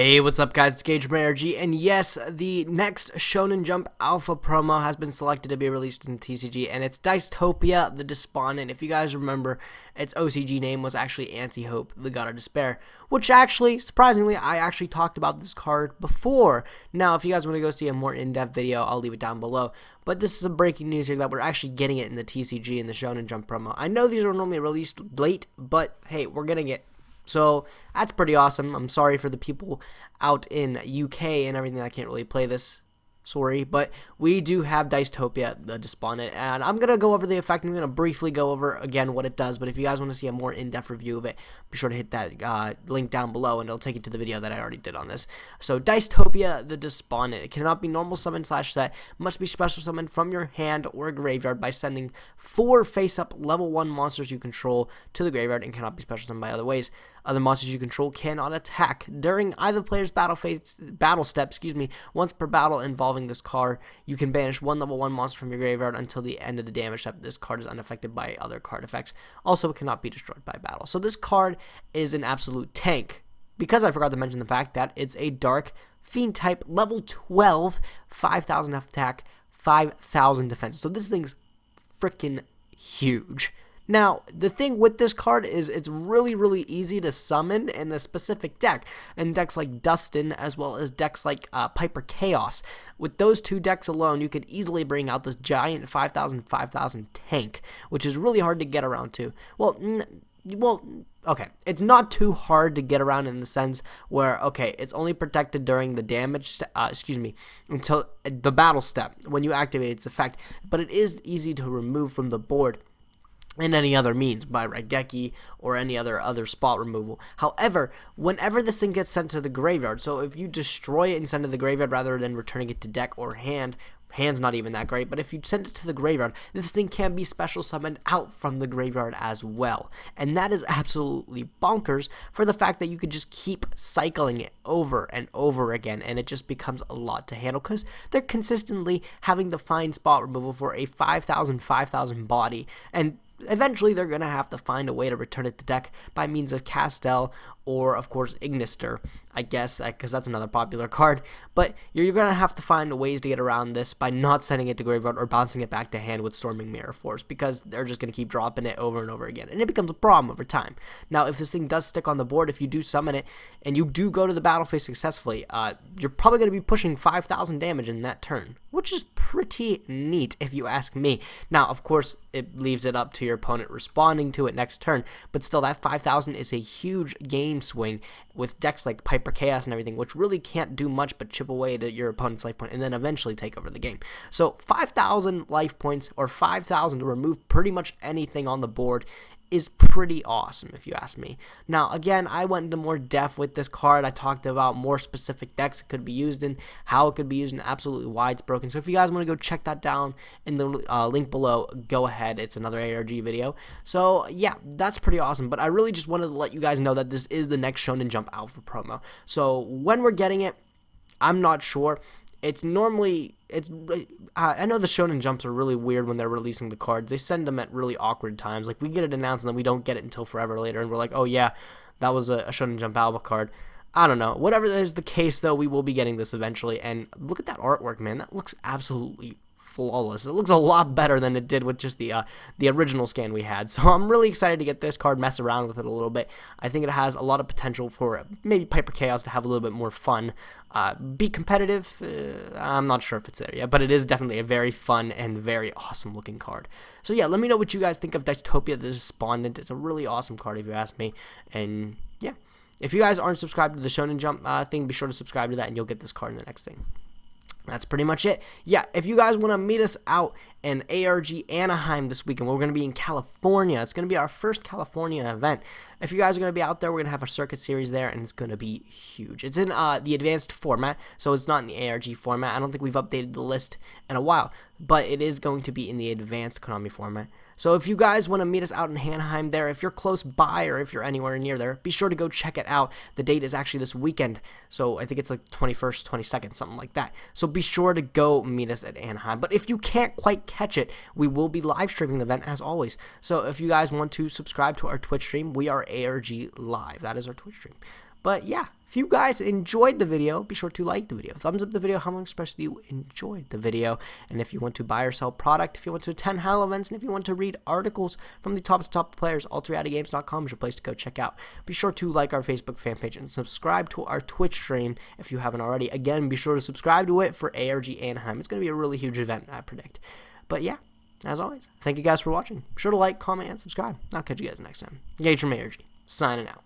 Hey, what's up guys, it's Gage from ARG, and yes, the next Shonen Jump Alpha promo has been selected to be released in TCG, and it's Dystopia The Despondent. If you guys remember, its OCG name was actually Anti-Hope, the God of Despair, which actually, surprisingly, I actually talked about this card before. Now, if you guys want to go see a more in-depth video, I'll leave it down below, but this is some breaking news here that we're actually getting it in the TCG in the Shonen Jump promo. I know these are normally released late, but hey, we're getting it. So that's pretty awesome. I'm sorry for the people out in UK and everything that can't really play this. Sorry, but we do have Dystopia The Despondent, and I'm going to go over the effect. I'm going to briefly go over again what it does, but if you guys want to see a more in-depth review of it, be sure to hit that link down below, and it'll take you to the video that I already did on this. So, Dystopia The Despondent. It cannot be normal summon / set, must be special summoned from your hand or graveyard by sending 4 face-up level 1 monsters you control to the graveyard, and cannot be special summoned by other ways. Other monsters you control cannot attack during either player's battle step, once per battle involving this card. You can banish 1 level 1 monster from your graveyard until the end of the damage step. This card is unaffected by other card effects. Also, it cannot be destroyed by battle. So this card is an absolute tank, because I forgot to mention the fact that it's a Dark Fiend type, level 12, 5,000 attack, 5,000 defense. So this thing's freaking huge. Now, the thing with this card is it's really, really easy to summon in a specific deck, in decks like Dustin, as well as decks like Piper Chaos. With those 2 decks alone, you could easily bring out this giant 5,000 tank, which is really hard to get around to. Well, okay, it's not too hard to get around in the sense where, okay, it's only protected during the damage, until the battle step, when you activate its effect, but it is easy to remove from the board in any other means, by Raigeki or any other spot removal. However, whenever this thing gets sent to the graveyard, so if you destroy it and send it to the graveyard rather than returning it to deck or hand's not even that great, but if you send it to the graveyard, this thing can be special summoned out from the graveyard as well. And that is absolutely bonkers for the fact that you could just keep cycling it over and over again, and it just becomes a lot to handle because they're consistently having to find spot removal for a 5,000 body, and eventually they're going to have to find a way to return it to deck by means of Castel or, of course, Ignister, I guess, because that's another popular card. But you're going to have to find ways to get around this by not sending it to graveyard or bouncing it back to hand with Storming Mirror Force, because they're just going to keep dropping it over and over again, and it becomes a problem over time. Now, if this thing does stick on the board, if you do summon it and you do go to the battle phase successfully, you're probably going to be pushing 5,000 damage in that turn, which is pretty neat if you ask me. Now, of course, it leaves it up to your opponent responding to it next turn, but still, that 5,000 is a huge game swing with decks like Piper Chaos and everything, which really can't do much but chip away at your opponent's life point and then eventually take over the game. So 5,000 life points, or 5,000 to remove pretty much anything on the board, is pretty awesome if you ask me. Now, again, I went into more depth with this card. I talked about more specific decks it could be used in, how it could be used in, absolutely why it's broken. So if you guys want to go check that down in the link below, go ahead. It's another ARG video. So yeah, that's pretty awesome. But I really just wanted to let you guys know that this is the next Shonen Jump Alpha promo. So when we're getting it, I'm not sure. I know the Shonen Jumps are really weird when they're releasing the cards. They send them at really awkward times. Like, we get it announced and then we don't get it until forever later, and we're like, oh yeah, that was a Shonen Jump Alpha card. I don't know. Whatever is the case, though, we will be getting this eventually. And look at that artwork, man. That looks absolutely flawless. It looks a lot better than it did with just the original scan we had. So I'm really excited to get this card, mess around with it a little bit. I think it has a lot of potential for maybe Piper Chaos to have a little bit more fun. Be competitive, I'm not sure if it's there yet, but it is definitely a very fun and very awesome looking card. So yeah, let me know what you guys think of Dystopia The Despondent. It's a really awesome card if you ask me. And yeah, if you guys aren't subscribed to the Shonen Jump thing, be sure to subscribe to that and you'll get this card in the next thing. That's pretty much it. Yeah, if you guys want to meet us out in ARG Anaheim this weekend, we're going to be in California. It's going to be our first California event. If you guys are going to be out there, we're going to have a circuit series there, and it's going to be huge. It's in the advanced format, so it's not in the ARG format. I don't think we've updated the list in a while, but it is going to be in the advanced Konami format. So if you guys want to meet us out in Anaheim there, if you're close by or if you're anywhere near there, be sure to go check it out. The date is actually this weekend, so I think it's like 21st, 22nd, something like that. So be sure to go meet us at Anaheim. But if you can't quite catch it, we will be live streaming the event as always. So if you guys want to subscribe to our Twitch stream, we are ARG Live. That is our Twitch stream. But yeah, If you guys enjoyed the video, be sure to like the video. Thumbs up the video how much especially you enjoyed the video. And if you want to buy or sell product, if you want to attend HAL events, and if you want to read articles from the top players, AlterRealityGames.com is your place to go check out. Be sure to like our Facebook fan page and subscribe to our Twitch stream if you haven't already. Again, be sure to subscribe to it for ARG Anaheim. It's going to be a really huge event, I predict. But yeah, as always, thank you guys for watching. Be sure to like, comment, and subscribe. I'll catch you guys next time. Gage from ARG, signing out.